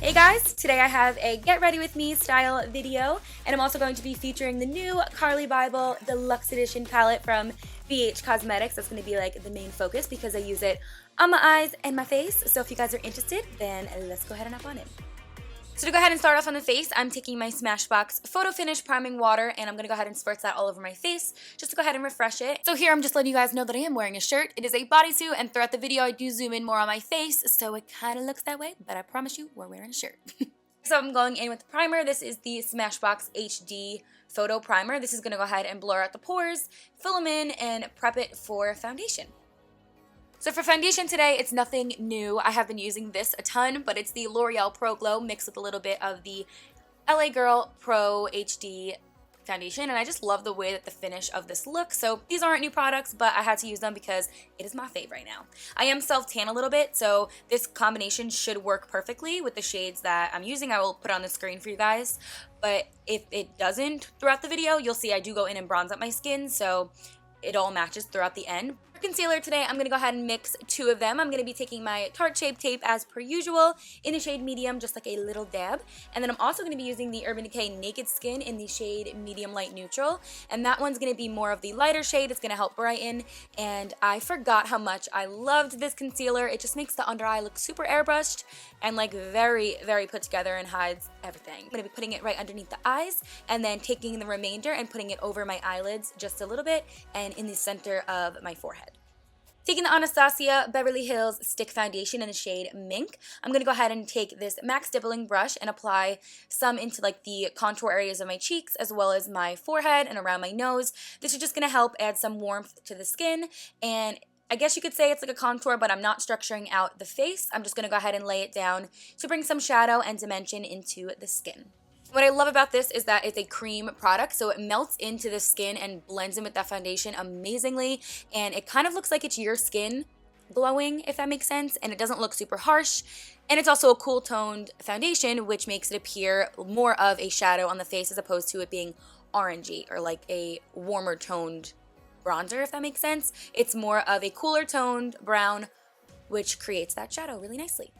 Hey guys, today I have a get ready with me style video, and I'm also going to be featuring the new Carli Babel Deluxe Edition palette from BH Cosmetics. That's going to be like the main focus because I use it on my eyes and my face. So if you guys are interested, then let's go ahead and hop on in. So to go ahead and start off on the face, I'm taking my Smashbox Photo Finish Priming Water, and I'm going to go ahead and spritz that all over my face just to go ahead and refresh it. So here I'm just letting you guys know that I am wearing a shirt. It is a bodysuit, and throughout the video I do zoom in more on my face, so it kind of looks that way, but I promise you we're wearing a shirt. So I'm going in with the primer. This is the Smashbox HD Photo Primer. This is going to go ahead and blur out the pores, fill them in, and prep it for foundation. So for foundation today, it's nothing new. I have been using this a ton, but it's the Loreal Pro Glow mixed with a little bit of the LA Girl Pro HD foundation, and I just love the way that the finish of this looks. So these aren't new products, but I had to use them because it is my fave right now. I am self-tan a little bit, so this combination should work perfectly with the shades that I'm using. I will put on the screen for you guys, but if it doesn't throughout the video, you'll see I do go in and bronze up my skin, so it all matches throughout the end. For concealer today, I'm going to go ahead and mix two of them. I'm going to be taking my Tarte Shape Tape as per usual in the shade medium, just like a little dab. And then I'm also going to be using the Urban Decay Naked Skin in the shade medium light neutral. And that one's going to be more of the lighter shade. It's going to help brighten. And I forgot how much I loved this concealer. It just makes the under eye look super airbrushed and like very, very put together and hides everything. I'm going to be putting it right underneath the eyes and then taking the remainder and putting it over my eyelids just a little bit and in the center of my forehead. Taking the Anastasia Beverly Hills Stick Foundation in the shade Mink, I'm going to go ahead and take this MAC Stippling brush and apply some into like the contour areas of my cheeks as well as my forehead and around my nose. This is just going to help add some warmth to the skin, and I guess you could say it's like a contour, but I'm not structuring out the face. I'm just going to go ahead and lay it down to bring some shadow and dimension into the skin. What I love about this is that it's a cream product, so it melts into the skin and blends in with that foundation amazingly, and it kind of looks like it's your skin glowing, if that makes sense, and it doesn't look super harsh. And it's also a cool toned foundation, which makes it appear more of a shadow on the face as opposed to it being orangey or like a warmer toned bronzer, if that makes sense. It's more of a cooler toned brown, which creates that shadow really nicely.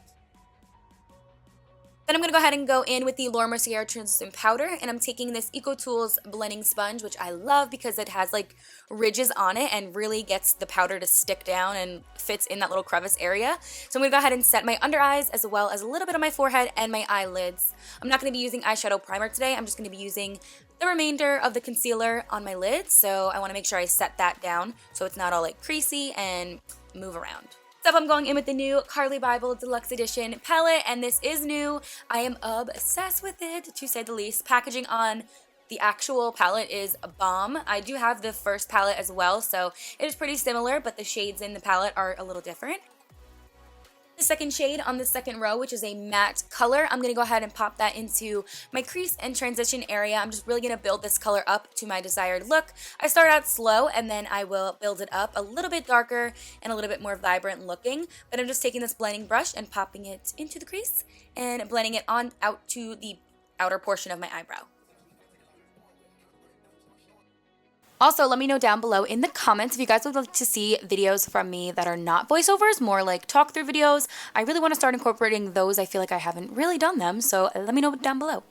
Then I'm going to go ahead and go in with the Mercier translucent powder, and I'm taking this EcoTools blending sponge, which I love because it has like ridges on it and really gets the powder to stick down and fits in that little crevice area. So I'm going to go ahead and set my under eyes as well as a little bit on my forehead and my eyelids. I'm not going to be using eyeshadow primer today. I'm just going to be using the remainder of the concealer on my lids, so I want to make sure I set that down so it's not all like creasy and move around. Up, I'm going in with the new Carli Babel Deluxe Edition palette, and this is new. I am obsessed with it, to say the least. Packaging on the actual palette is a bomb. I do have the first palette as well, so it is pretty similar, but the shades in the palette are a little different. The second shade on the second row, which is a matte color, I'm going to go ahead and pop that into my crease and transition area. I'm just really going to build this color up to my desired look. I start out slow and then I will build it up a little bit darker and a little bit more vibrant looking. But I'm just taking this blending brush and popping it into the crease and blending it on out to the outer portion of my eyebrow. Also, let me know down below in the comments if you guys would like to see videos from me that are not voiceovers, more like talk through videos. I really want to start incorporating those. I feel like I haven't really done them, so let me know down below.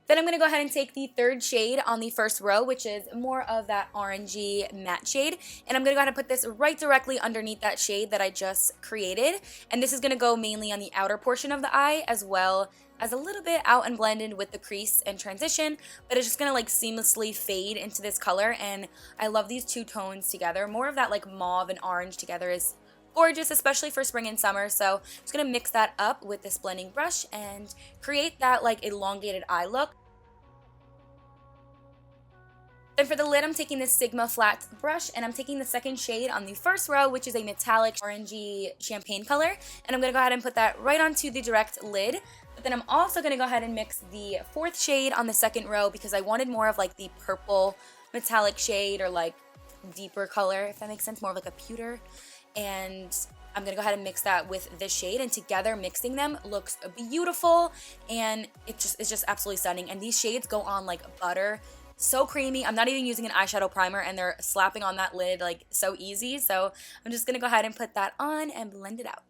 Then I'm going to go ahead and take the third shade on the first row, which is more of that orangey matte shade. And I'm going to go ahead and put this right directly underneath that shade that I just created. And this is going to go mainly on the outer portion of the eye as well as a little bit out and blended with the crease and transition, but it's just gonna like seamlessly fade into this color, and I love these two tones together. More of that like mauve and orange together is gorgeous, especially for spring and summer, so I'm just gonna mix that up with this blending brush and create that like elongated eye look. Then for the lid, I'm taking this Sigma flat brush, and I'm taking the second shade on the first row, which is a metallic orangey champagne color, and I'm gonna go ahead and put that right onto the direct lid. But then I'm also going to go ahead and mix the fourth shade on the second row because I wanted more of like the purple metallic shade or like deeper color, if that makes sense, more of like a pewter. And I'm going to go ahead and mix that with this shade, and together mixing them looks beautiful, and it's just absolutely stunning. And these shades go on like butter. So creamy. I'm not even using an eyeshadow primer, and they're slapping on that lid like so easy. So I'm just going to go ahead and put that on and blend it out.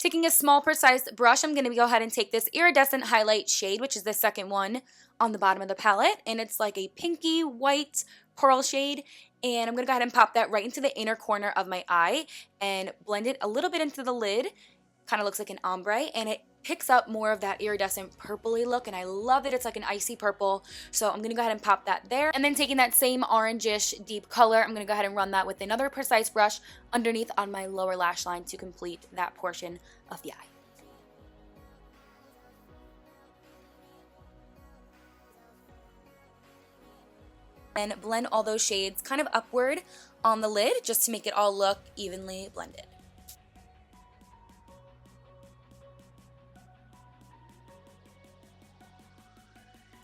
Taking a small, precise brush, I'm going to go ahead and take this iridescent highlight shade, which is the second one on the bottom of the palette, and it's like a pinky white pearl shade, and I'm going to go ahead and pop that right into the inner corner of my eye and blend it a little bit into the lid. Kind of looks like an ombre, and it picks up more of that iridescent purpley look, and I love that it's like an icy purple, so I'm going to go ahead and pop that there. And then taking that same orangish deep color, I'm going to go ahead and run that with another precise brush underneath on my lower lash line to complete that portion of the eye. And blend all those shades kind of upward on the lid just to make it all look evenly blended.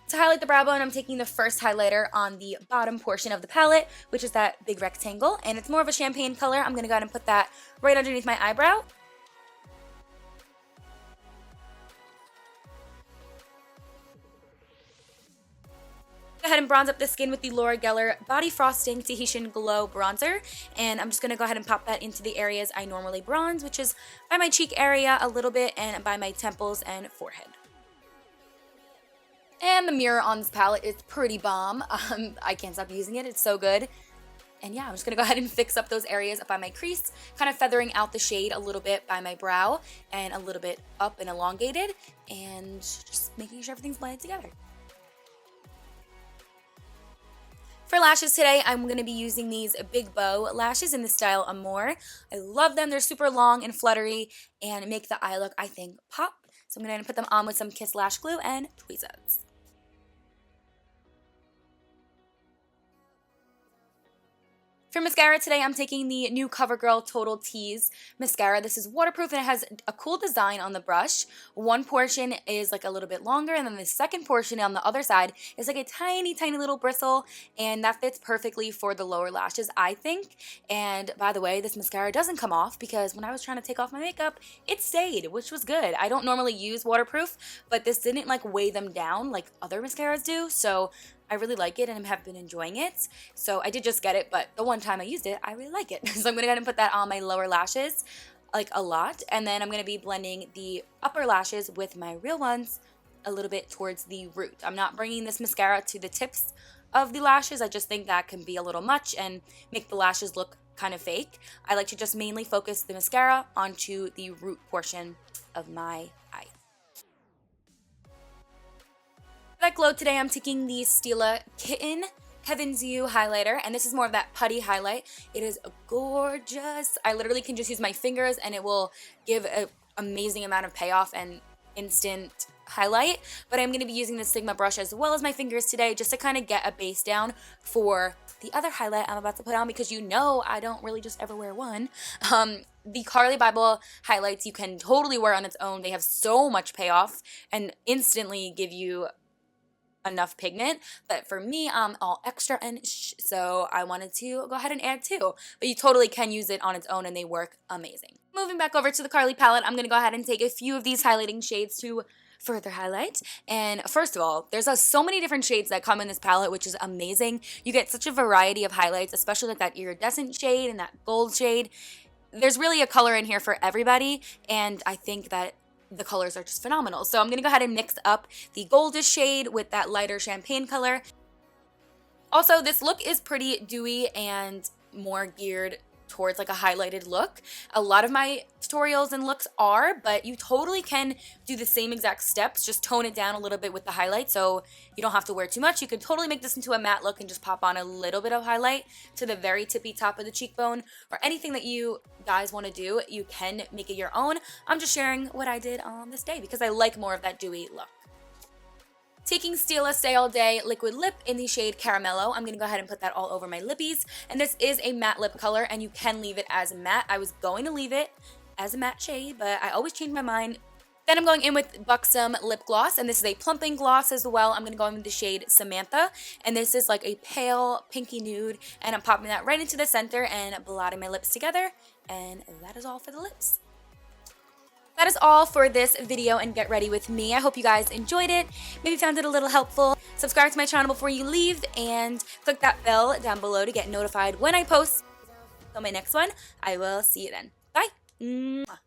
To highlight the brow bone, I'm taking the first highlighter on the bottom portion of the palette, which is that big rectangle, and it's more of a champagne color. I'm going to go ahead and put that right underneath my eyebrow. Go ahead and bronze up the skin with the Loreal Body Frosting Tahitian Glow Bronzer, and I'm just going to go ahead and pop that into the areas I normally bronze, which is by my cheek area a little bit and by my temples and forehead. And the mirror on this palette is pretty bomb. I can't stop using it. It's so good. And yeah, I'm just going to go ahead and fix up those areas up by my crease, kind of feathering out the shade a little bit by my brow and a little bit up and elongated, and just making sure everything's blended together. For lashes today, I'm going to be using these big bow lashes in the style Amour. I love them. They're super long and fluttery and make the eye look, I think, pop. So I'm going to put them on with some Kiss Lash Glue and tweezers. For mascara today, I'm taking the new Covergirl Total Tease mascara. This is waterproof and it has a cool design on the brush. One portion is like a little bit longer, and then the second portion on the other side is like a tiny, tiny little bristle, and that fits perfectly for the lower lashes, I think. And by the way, this mascara doesn't come off because when I was trying to take off my makeup, it stayed, which was good. I don't normally use waterproof, but this didn't like weigh them down like other mascaras do, so I really like it and have been enjoying it. So I did just get it, but the one time I used it, I really like it. So I'm going to go ahead and put that on my lower lashes, like a lot. And then I'm going to be blending the upper lashes with my real ones a little bit towards the root. I'm not bringing this mascara to the tips of the lashes. I just think that can be a little much and make the lashes look kind of fake. I like to just mainly focus the mascara onto the root portion of my eye. For that glow today, I'm taking the Stila Kitten Heaven's You highlighter, and this is more of that putty highlight. It is gorgeous. I literally can just use my fingers and it will give an amazing amount of payoff and instant highlight, but I'm going to be using the Sigma brush as well as my fingers today just to kind of get a base down for the other highlight I'm about to put on, because you know I don't really just ever wear one. The Carli Babel highlights you can totally wear on its own. They have so much payoff and instantly give you enough pigment, but for me, I'm all extra and so I wanted to go ahead and add two, but you totally can use it on its own and they work amazing. Moving back over to the Carli palette, I'm going to go ahead and take a few of these highlighting shades to further highlight. And first of all, there's so many different shades that come in this palette, which is amazing. You get such a variety of highlights, especially like that iridescent shade and that gold shade. There's really a color in here for everybody, and I think that the colors are just phenomenal. So I'm going to go ahead and mix up the goldish shade with that lighter champagne color. Also, this look is pretty dewy and more geared towards like a highlighted look. A lot of my tutorials and looks are, but you totally can do the same exact steps, just tone it down a little bit with the highlight so you don't have to wear too much. You could totally make this into a matte look and just pop on a little bit of highlight to the very tippy top of the cheekbone, or anything that you guys want to do. You can make it your own. I'm just sharing what I did on this day because I like more of that dewy look. Taking Stila Stay All Day Liquid Lip in the shade Caramello, I'm going to go ahead and put that all over my lippies. And this is a matte lip color, and you can leave it as matte. I was going to leave it as a matte shade, but I always change my mind. Then I'm going in with Buxom Lip Gloss, and this is a plumping gloss as well. I'm going to go in with the shade Samantha, and this is like a pale pinky nude, and I'm popping that right into the center and blotting my lips together, and that is all for the lips. That is all for this video and Get Ready With Me. I hope you guys enjoyed it, maybe found it a little helpful. Subscribe to my channel before you leave and click that bell down below to get notified when I post. Until my next one, I will see you then. Bye! Mwah.